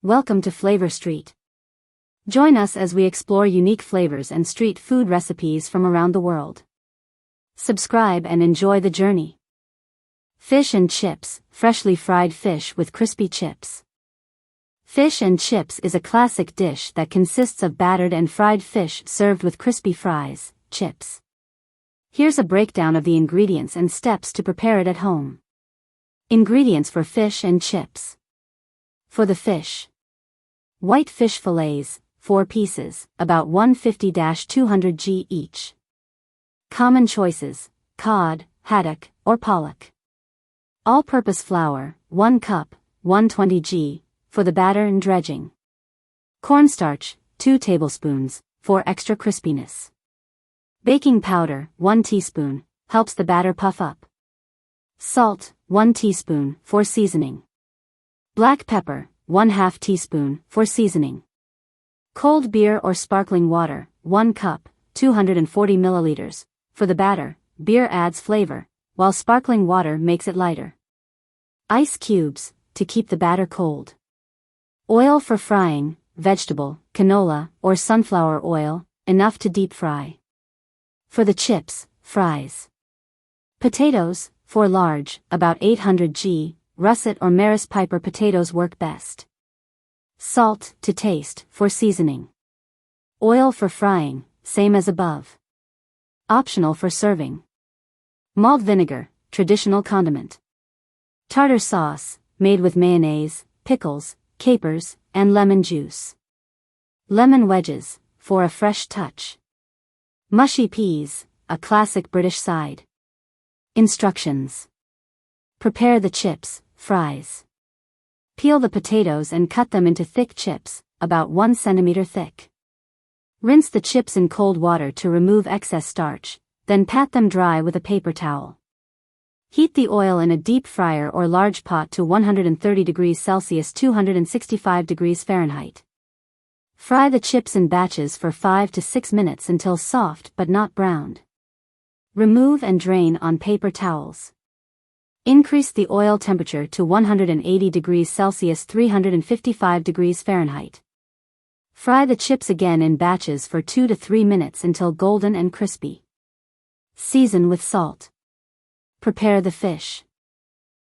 Welcome to Flavor Street. Join us as we explore unique flavors and street food recipes from around the world. Subscribe and enjoy the journey. Fish and chips, freshly fried fish with crispy chips. Fish and chips is a classic dish that consists of battered and fried fish served with crispy fries, chips. Here's a breakdown of the ingredients and steps to prepare it at home. Ingredients for fish and chips. For the fish: white fish fillets, 4 pieces, about 150-200 g each. Common choices: cod, haddock, or pollock. All-purpose flour, 1 cup, 120 g, for the batter and dredging. Cornstarch, 2 tablespoons, for extra crispiness. Baking powder, 1 teaspoon, helps the batter puff up. Salt, 1 teaspoon, for seasoning. Black pepper, 1/2 teaspoon, for seasoning. Cold beer or sparkling water, 1 cup, 240 milliliters, for the batter. Beer adds flavor, while sparkling water makes it lighter. Ice cubes, to keep the batter cold. Oil for frying, vegetable, canola, or sunflower oil, enough to deep fry. For the chips, fries. Potatoes, 4 large, about 800 g, russet or Maris Piper potatoes work best. Salt, to taste, for seasoning. Oil for frying, same as above. Optional for serving. Malt vinegar, traditional condiment. Tartar sauce, made with mayonnaise, pickles, capers, and lemon juice. Lemon wedges, for a fresh touch. Mushy peas, a classic British side. Instructions. Prepare the chips, fries. Peel the potatoes and cut them into thick chips, about 1 centimeter thick. Rinse the chips in cold water to remove excess starch, then pat them dry with a paper towel. Heat the oil in a deep fryer or large pot to 130 degrees Celsius (265 degrees Fahrenheit). Fry the chips in batches for 5 to 6 minutes until soft but not browned. Remove and drain on paper towels. Increase the oil temperature to 180 degrees Celsius (355 degrees Fahrenheit). Fry the chips again in batches for 2 to 3 minutes until golden and crispy. Season with salt. Prepare the fish.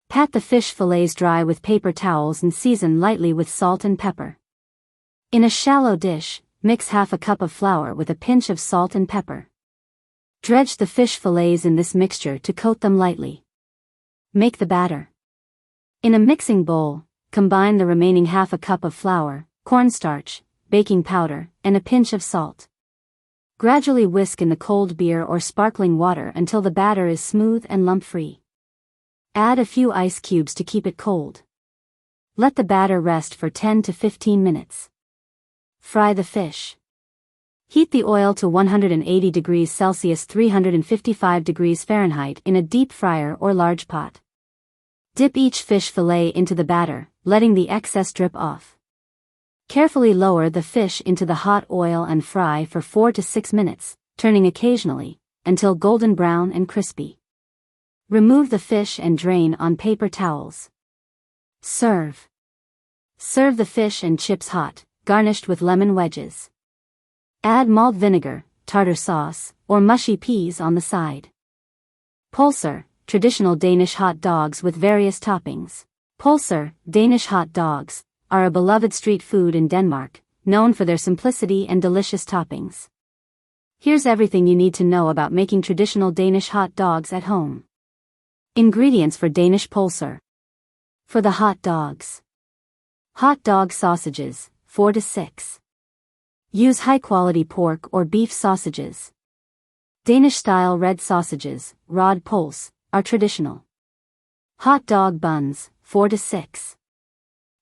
Pat the fish fillets dry with paper towels and season lightly with salt and pepper. In a shallow dish, mix half a cup of flour with a pinch of salt and pepper. Dredge the fish fillets in this mixture to coat them lightly. Make the batter. In a mixing bowl, combine the remaining half a cup of flour, cornstarch, baking powder, and a pinch of salt. Gradually whisk in the cold beer or sparkling water until the batter is smooth and lump-free. Add a few ice cubes to keep it cold. Let the batter rest for 10 to 15 minutes. Fry the fish. Heat the oil to 180 degrees Celsius (355 degrees Fahrenheit) in a deep fryer or large pot. Dip each fish fillet into the batter, letting the excess drip off. Carefully lower the fish into the hot oil and fry for 4 to 6 minutes, turning occasionally, until golden brown and crispy. Remove the fish and drain on paper towels. Serve. Serve the fish and chips hot, garnished with lemon wedges. Add malt vinegar, tartar sauce, or mushy peas on the side. Pølser, traditional Danish hot dogs with various toppings. Pølser, Danish hot dogs, are a beloved street food in Denmark, known for their simplicity and delicious toppings. Here's everything you need to know about making traditional Danish hot dogs at home. Ingredients for Danish pølser. For the hot dogs: hot dog sausages, 4 to 6. Use high-quality pork or beef sausages. Danish-style red sausages, Rød Pølse, are traditional. Hot dog buns, 4 to 6.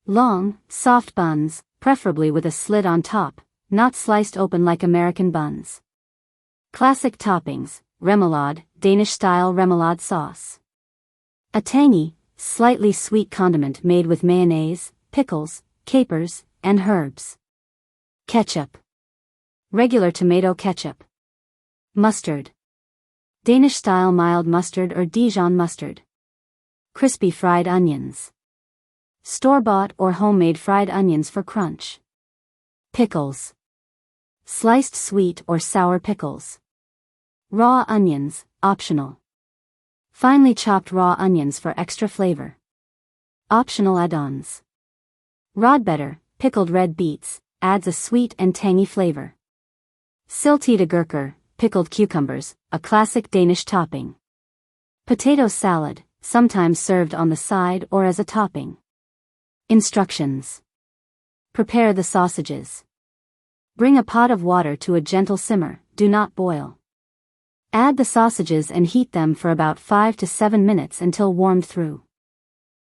Long, soft buns, preferably with a slit on top, not sliced open like American buns. Classic toppings: remoulade, Danish-style remoulade sauce. A tangy, slightly sweet condiment made with mayonnaise, pickles, capers, and herbs. Ketchup. Regular tomato ketchup. Mustard. Danish-style mild mustard or Dijon mustard. Crispy fried onions. Store-bought or homemade fried onions for crunch. Pickles. Sliced sweet or sour pickles. Raw onions, optional. Finely chopped raw onions for extra flavor. Optional add-ons. Rødbeder, pickled red beets, adds a sweet and tangy flavor. Syltede agurker, pickled cucumbers, a classic Danish topping. Potato salad, sometimes served on the side or as a topping. Instructions. Prepare the sausages. Bring a pot of water to a gentle simmer, do not boil. Add the sausages and heat them for about 5 to 7 minutes until warmed through.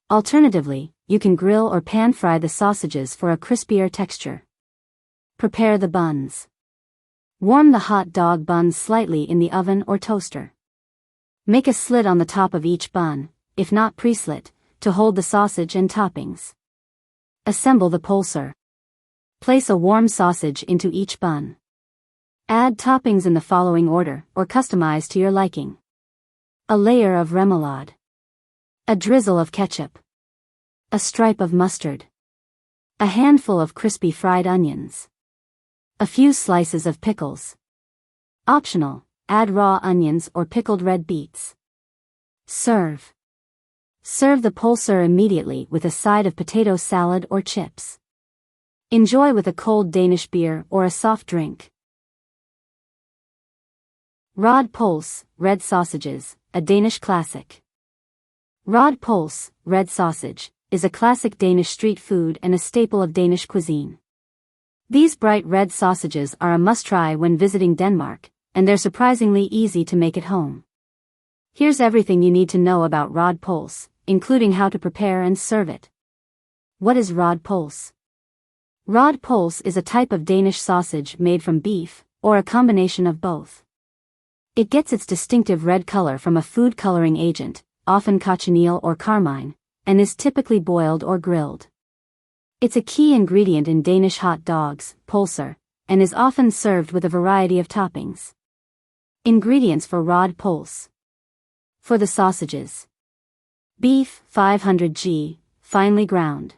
Alternatively, you can grill or pan fry the sausages for a crispier texture. Prepare the buns. Warm the hot dog buns slightly in the oven or toaster. Make a slit on the top of each bun, if not pre-slit, to hold the sausage and toppings. Assemble the pølser. Place a warm sausage into each bun. Add toppings in the following order, or customize to your liking. A layer of remoulade. A drizzle of ketchup. A stripe of mustard. A handful of crispy fried onions. A few slices of pickles. Optional, add raw onions or pickled red beets. Serve. Serve the pølser immediately with a side of potato salad or chips. Enjoy with a cold Danish beer or a soft drink. Rød Pølse, red sausages, a Danish classic. Rød Pølse, red sausage, is a classic Danish street food and a staple of Danish cuisine. These bright red sausages are a must-try when visiting Denmark, and they're surprisingly easy to make at home. Here's everything you need to know about Rød Pølse, including how to prepare and serve it. What is Rød Pølse? Rød Pølse is a type of Danish sausage made from beef, or a combination of both. It gets its distinctive red color from a food coloring agent, often cochineal or carmine, and is typically boiled or grilled. It's a key ingredient in Danish hot dogs, pølser, and is often served with a variety of toppings. Ingredients for Rød Pølse. For the sausages. Beef, 500 g, finely ground.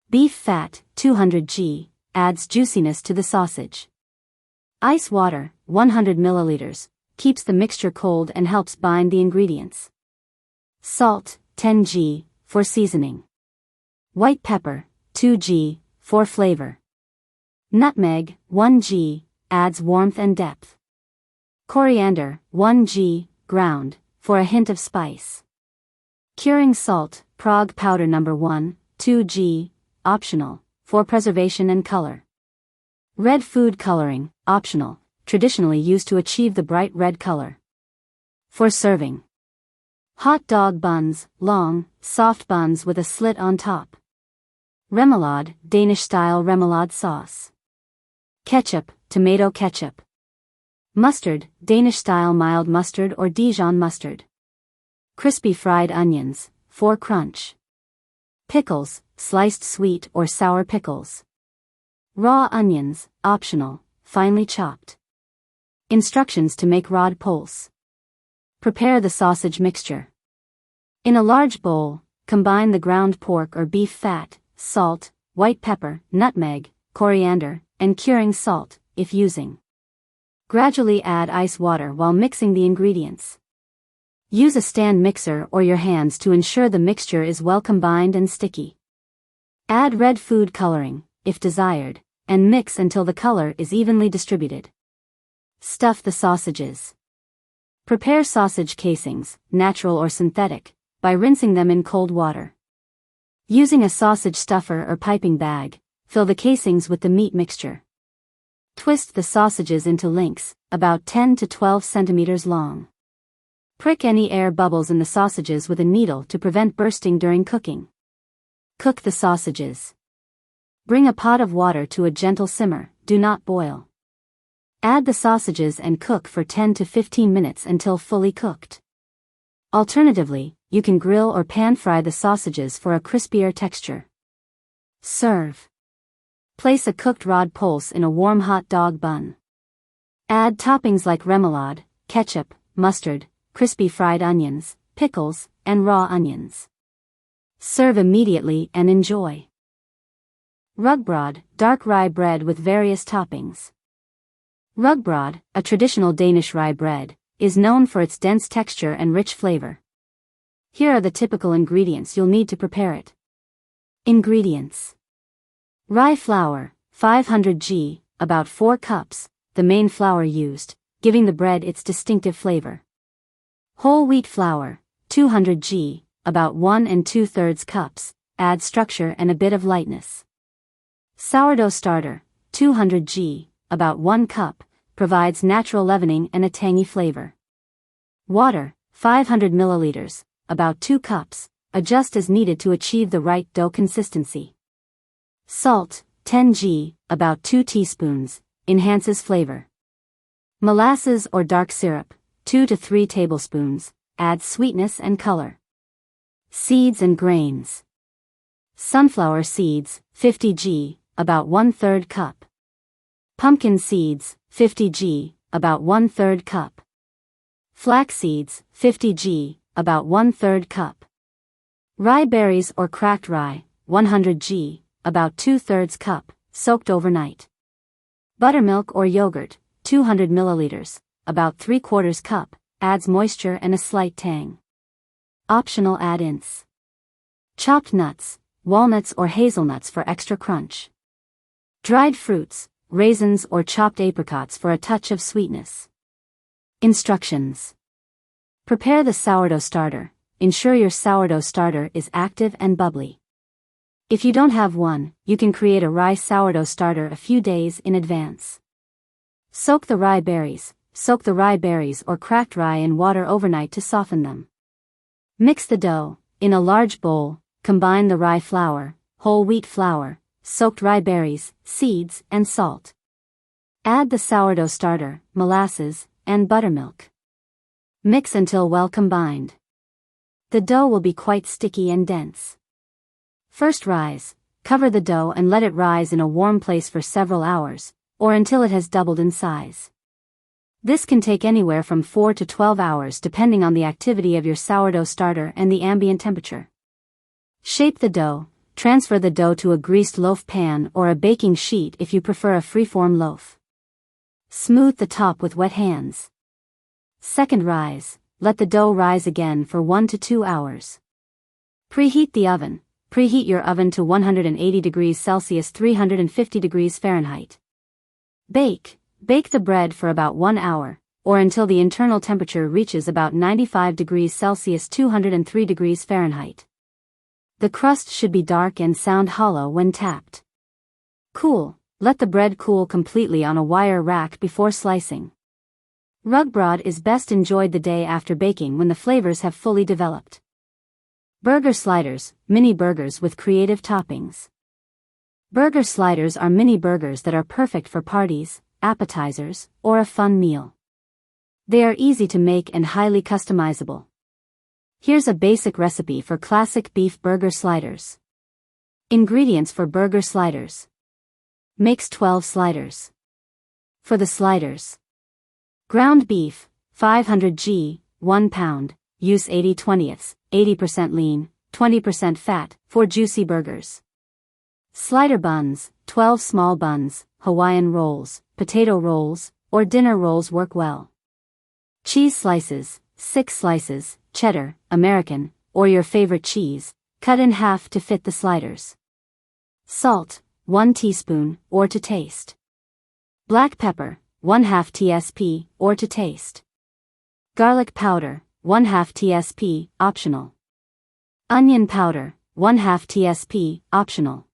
Beef fat, 200 g, adds juiciness to the sausage. Ice water, 100 milliliters, keeps the mixture cold and helps bind the ingredients. Salt, 10 g, for seasoning. White pepper, 2 g, for flavor. Nutmeg, 1 g, adds warmth and depth. Coriander, 1 g, ground, for a hint of spice. Curing salt, Prague powder number 1, 2 g, optional, for preservation and color. Red food coloring, optional, traditionally used to achieve the bright red color. For serving. Hot dog buns, long, soft buns with a slit on top. Remoulade, Danish-style remoulade sauce. Ketchup, tomato ketchup. Mustard, Danish-style mild mustard or Dijon mustard. Crispy fried onions, for crunch. Pickles, sliced sweet or sour pickles. Raw onions, optional, finely chopped. Instructions to make Rød Pølse. Prepare the sausage mixture. In a large bowl, combine the ground pork or beef fat, salt, white pepper, nutmeg, coriander, and curing salt, if using. Gradually add ice water while mixing the ingredients. Use a stand mixer or your hands to ensure the mixture is well combined and sticky. Add red food coloring, if desired, and mix until the color is evenly distributed. Stuff the sausages. Prepare sausage casings, natural or synthetic, by rinsing them in cold water. Using a sausage stuffer or piping bag, fill the casings with the meat mixture. Twist the sausages into links, about 10 to 12 centimeters long. Prick any air bubbles in the sausages with a needle to prevent bursting during cooking. Cook the sausages. Bring a pot of water to a gentle simmer, do not boil. Add the sausages and cook for 10 to 15 minutes until fully cooked. Alternatively, you can grill or pan fry the sausages for a crispier texture. Serve. Place a cooked Rød Pølse in a warm hot dog bun. Add toppings like remoulade, ketchup, mustard, crispy fried onions, pickles, and raw onions. Serve immediately and enjoy. Rugbrød, dark rye bread with various toppings. Rugbrød, a traditional Danish rye bread, is known for its dense texture and rich flavor. Here are the typical ingredients you'll need to prepare it. Ingredients. Rye flour, 500 g, about 4 cups, the main flour used, giving the bread its distinctive flavor. Whole wheat flour, 200 g, about 1 2/3 cups, add structure and a bit of lightness. Sourdough starter, 200 g, about 1 cup, provides natural leavening and a tangy flavor. Water, 500 milliliters, about 2 cups, adjust as needed to achieve the right dough consistency. Salt, 10 g, about 2 teaspoons, enhances flavor. Molasses or dark syrup, 2 to 3 tablespoons, adds sweetness and color. Seeds and grains. Sunflower seeds, 50 g, about 1/3 cup. Pumpkin seeds, 50 g, about 1/3 cup. Flax seeds, 50 g, about 1/3 cup. Rye berries or cracked rye, 100 g, about 2/3 cup, soaked overnight. Buttermilk or yogurt, 200 milliliters, about 3/4 cup, adds moisture and a slight tang. Optional add-ins. Chopped nuts, walnuts or hazelnuts for extra crunch. Dried fruits, raisins or chopped apricots for a touch of sweetness. Instructions. Prepare the sourdough starter. Ensure your sourdough starter is active and bubbly. If you don't have one, you can create a rye sourdough starter a few days in advance. Soak the rye berries. Soak the rye berries or cracked rye in water overnight to soften them. Mix the dough. In a large bowl, combine the rye flour, whole wheat flour, soaked rye berries, seeds, and salt. Add the sourdough starter, molasses, and buttermilk. Mix until well combined. The dough will be quite sticky and dense. First rise. Cover the dough and let it rise in a warm place for several hours, or until it has doubled in size. This can take anywhere from 4 to 12 hours depending on the activity of your sourdough starter and the ambient temperature. Shape the dough. Transfer the dough to a greased loaf pan or a baking sheet if you prefer a freeform loaf. Smooth the top with wet hands. Second rise. Let the dough rise again for 1 to 2 hours. Preheat the oven. Preheat your oven to 180 degrees Celsius 350 degrees Fahrenheit. Bake. Bake the bread for about 1 hour, or until the internal temperature reaches about 95 degrees Celsius 203 degrees Fahrenheit. The crust should be dark and sound hollow when tapped. Cool. Let the bread cool completely on a wire rack before slicing. Rugbrød is best enjoyed the day after baking when the flavors have fully developed. Burger sliders, mini burgers with creative toppings. Burger sliders are mini burgers that are perfect for parties, appetizers, or a fun meal. They are easy to make and highly customizable. Here's a basic recipe for classic beef burger sliders. Ingredients for burger sliders. Makes 12 sliders. For the sliders. Ground beef, 500 g, 1 pound, use 80/20, 80% lean, 20% fat, for juicy burgers. Slider buns, 12 small buns, Hawaiian rolls, potato rolls, or dinner rolls work well. Cheese slices, 6 slices, cheddar, American, or your favorite cheese, cut in half to fit the sliders. Salt, 1 teaspoon, or to taste. Black pepper, 1/2 tsp, or to taste. Garlic powder, 1/2 tsp, optional. Onion powder, 1/2 tsp, optional.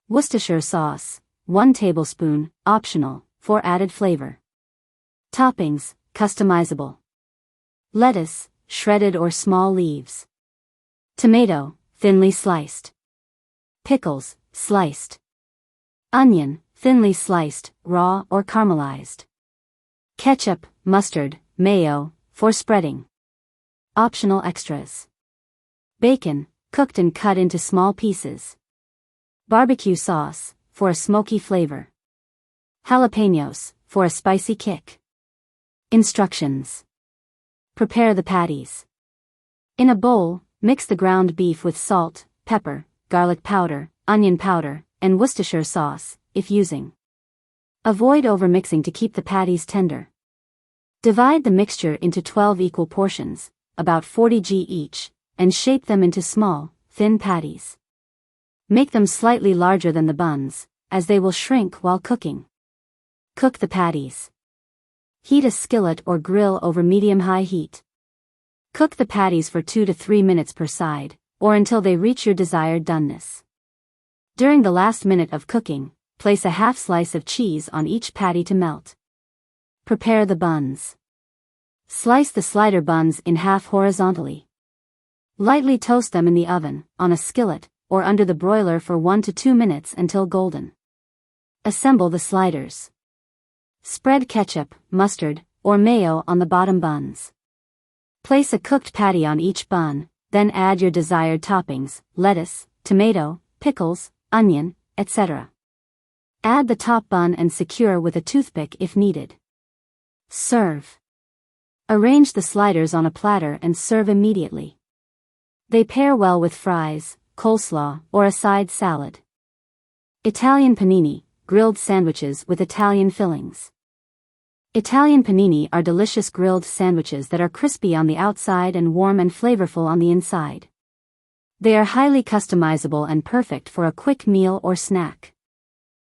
Worcestershire sauce, 1 tablespoon, optional, for added flavor. Toppings, customizable. Lettuce, shredded or small leaves. Tomato, thinly sliced. Pickles, sliced. Onion, thinly sliced, raw or caramelized. Ketchup, mustard, mayo, for spreading. Optional extras. Bacon, cooked and cut into small pieces. Barbecue sauce, for a smoky flavor. Jalapenos, for a spicy kick. Instructions. Prepare the patties. In a bowl, Mix the ground beef with salt, pepper, garlic powder, onion powder, and Worcestershire sauce, if using. Avoid overmixing to keep the patties tender. Divide the mixture into 12 equal portions, about 40 g each, and shape them into small, thin patties. Make them slightly larger than the buns, as they will shrink while cooking. Cook the patties. Heat a skillet or grill over medium-high heat. Cook the patties for 2 to 3 minutes per side, or until they reach your desired doneness. During the last minute of cooking, place a half slice of cheese on each patty to melt. Prepare the buns. Slice the slider buns in half horizontally. Lightly toast them in the oven, on a skillet, or under the broiler for 1 to 2 minutes until golden. Assemble the sliders. Spread ketchup, mustard, or mayo on the bottom buns. Place a cooked patty on each bun, then add your desired toppings, lettuce, tomato, pickles, onion, etc. Add the top bun and secure with a toothpick if needed. Serve. Arrange the sliders on a platter and serve immediately. They pair well with fries, coleslaw, or a side salad. Italian panini, grilled sandwiches with Italian fillings. Italian panini are delicious grilled sandwiches that are crispy on the outside and warm and flavorful on the inside. They are highly customizable and perfect for a quick meal or snack.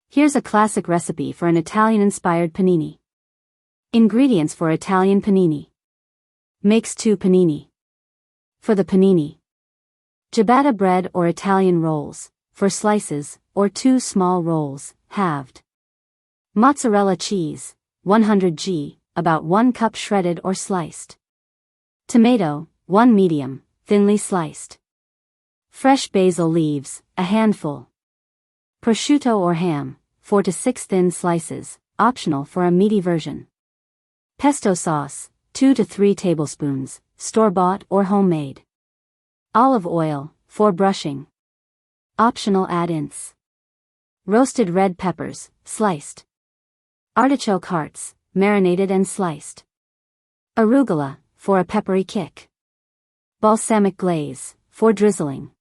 Here's a classic recipe for an Italian-inspired panini. Ingredients for Italian panini. Makes 2 panini. For the panini. Ciabatta bread or Italian rolls, for slices, or 2 small rolls, halved. Mozzarella cheese, 100 g, about 1 cup shredded or sliced. Tomato, 1 medium, thinly sliced. Fresh basil leaves, a handful. Prosciutto or ham, 4 to 6 thin slices, optional for a meaty version. Pesto sauce, 2 to 3 tablespoons, store-bought or homemade. Olive oil, for brushing. Optional add-ins. Roasted red peppers, sliced. Artichoke hearts, marinated and sliced. Arugula, for a peppery kick. Balsamic glaze, for drizzling.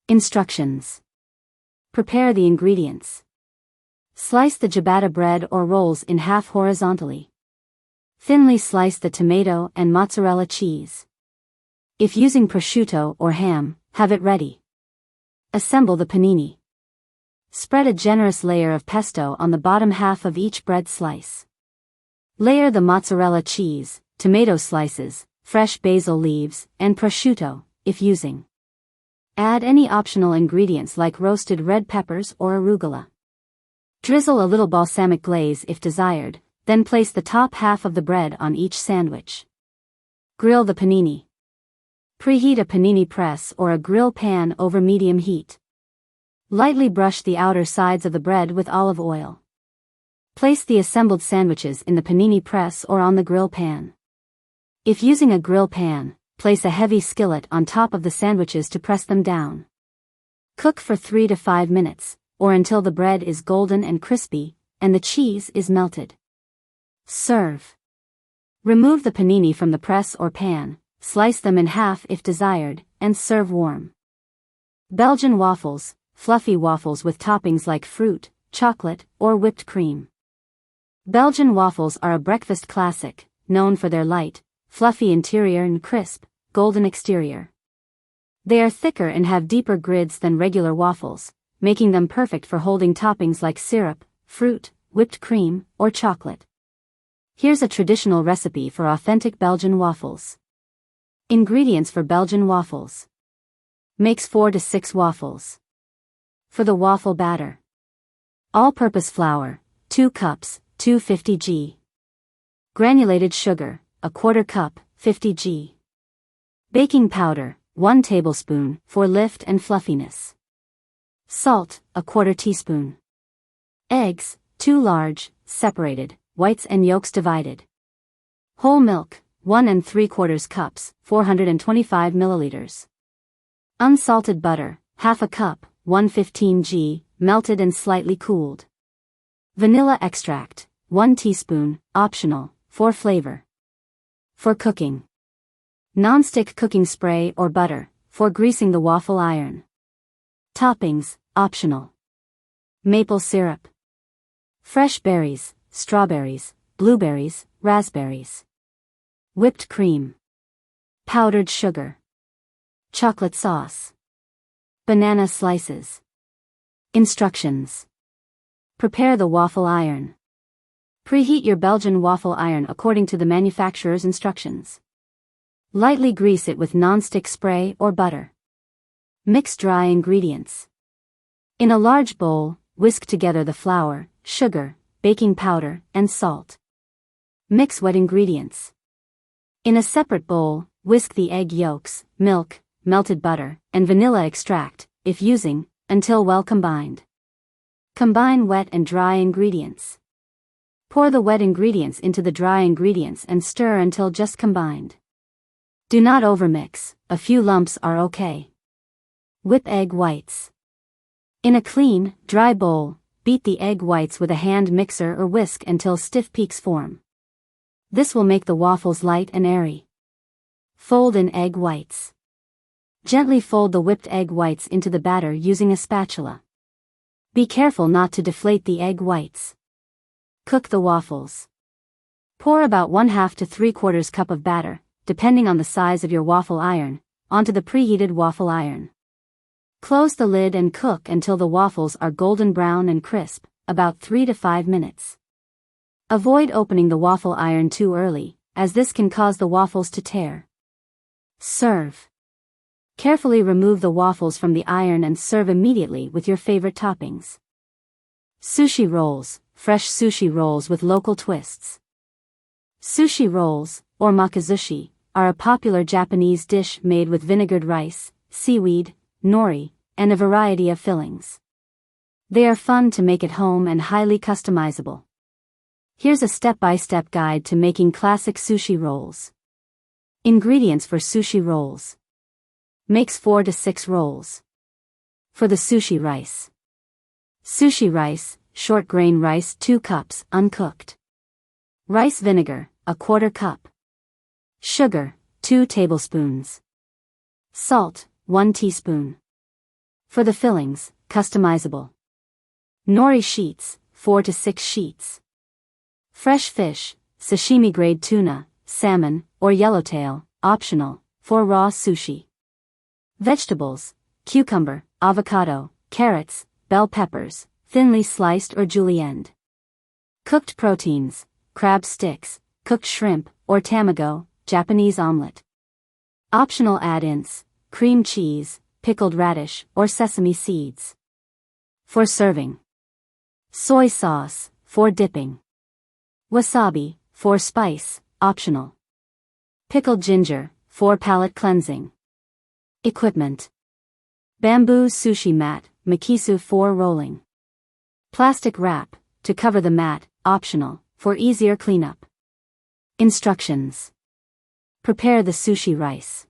Instructions. Prepare the ingredients. Slice the ciabatta bread or rolls in half horizontally. Thinly slice the tomato and mozzarella cheese. If using prosciutto or ham, have it ready. Assemble the panini. Spread a generous layer of pesto on the bottom half of each bread slice. Layer the mozzarella cheese, tomato slices, fresh basil leaves, and prosciutto, if using. Add any optional ingredients like roasted red peppers or arugula. Drizzle a little balsamic glaze if desired, then place the top half of the bread on each sandwich. Grill the panini. Preheat a panini press or a grill pan over medium heat. Lightly brush the outer sides of the bread with olive oil. Place the assembled sandwiches in the panini press or on the grill pan. If using a grill pan, place a heavy skillet on top of the sandwiches to press them down. Cook for 3 to 5 minutes, or until the bread is golden and crispy, and the cheese is melted. Serve. Remove the panini from the press or pan, slice them in half if desired, and serve warm. Belgian waffles, fluffy waffles with toppings like fruit, chocolate, or whipped cream. Belgian waffles are a breakfast classic, known for their light, fluffy interior and crisp, golden exterior. They are thicker and have deeper grids than regular waffles, making them perfect for holding toppings like syrup, fruit, whipped cream, or chocolate. Here's a traditional recipe for authentic Belgian waffles. Ingredients for Belgian waffles. Makes 4 to 6 waffles. For the waffle batter. All-purpose flour, 2 cups, 250 g. Granulated sugar, a quarter cup, 50 g. Baking powder, 1 tablespoon, for lift and fluffiness. Salt, a quarter teaspoon. Eggs, 2 large, separated, whites and yolks divided. Whole milk, 1 3/4 cups, 425 milliliters. Unsalted butter, half a cup, 115 g, melted and slightly cooled. Vanilla extract, 1 teaspoon, optional, for flavor. For cooking. Non-stick cooking spray or butter, for greasing the waffle iron. Toppings, optional. Maple syrup. Fresh berries, strawberries, blueberries, raspberries. Whipped cream. Powdered sugar. Chocolate sauce. Banana slices. Instructions. Prepare the waffle iron. Preheat your Belgian waffle iron according to the manufacturer's instructions. Lightly grease it with non-stick spray or butter. Mix dry ingredients. In a large bowl, whisk together the flour, sugar, baking powder, and salt. Mix wet ingredients. In a separate bowl, whisk the egg yolks, milk, melted butter, and vanilla extract, if using, until well combined. Combine wet and dry ingredients. Pour the wet ingredients into the dry ingredients and stir until just combined. Do not overmix, a few lumps are okay. Whip egg whites. In a clean, dry bowl, beat the egg whites with a hand mixer or whisk until stiff peaks form. This will make the waffles light and airy. Fold in egg whites. Gently fold the whipped egg whites into the batter using a spatula. Be careful not to deflate the egg whites. Cook the waffles. Pour about 1/2 to 3/4 cup of batter, depending on the size of your waffle iron, onto the preheated waffle iron. Close the lid and cook until the waffles are golden brown and crisp, about 3 to 5 minutes. Avoid opening the waffle iron too early, as this can cause the waffles to tear. Serve. Carefully remove the waffles from the iron and serve immediately with your favorite toppings. Sushi rolls, fresh sushi rolls with local twists. Sushi rolls, or makizushi, are a popular Japanese dish made with vinegared rice, seaweed, nori, and a variety of fillings. They are fun to make at home and highly customizable. Here's a step-by-step guide to making classic sushi rolls. Ingredients for sushi rolls. Makes 4 to 6 rolls. For the sushi rice. Sushi rice, short grain rice 2 cups, uncooked. Rice vinegar, 1/4 cup. Sugar, 2 tablespoons. Salt, 1 teaspoon. For the fillings, customizable. Nori sheets, 4 to 6 sheets. Fresh fish, sashimi grade tuna, salmon, or yellowtail, optional, for raw sushi. Vegetables, cucumber, avocado, carrots, bell peppers, thinly sliced or julienned. Cooked proteins, crab sticks, cooked shrimp, or tamago, Japanese omelette. Optional add-ins, cream cheese, pickled radish, or sesame seeds. For serving. Soy sauce, for dipping. Wasabi, for spice, optional. Pickled ginger, for palate cleansing. Equipment. Bamboo sushi mat, makisu for rolling. Plastic wrap, to cover the mat, optional, for easier cleanup. Instructions. Prepare the sushi rice.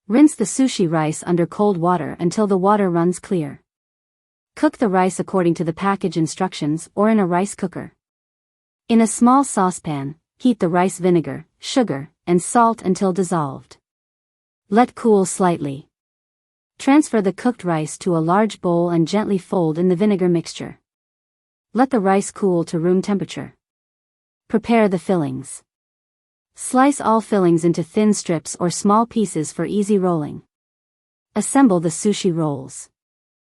Rinse the sushi rice under cold water until the water runs clear. Cook the rice according to the package instructions or in a rice cooker. In a small saucepan, heat the rice vinegar, sugar, and salt until dissolved. Let cool slightly. Transfer the cooked rice to a large bowl and gently fold in the vinegar mixture. Let the rice cool to room temperature. Prepare the fillings. Slice all fillings into thin strips or small pieces for easy rolling. Assemble the sushi rolls.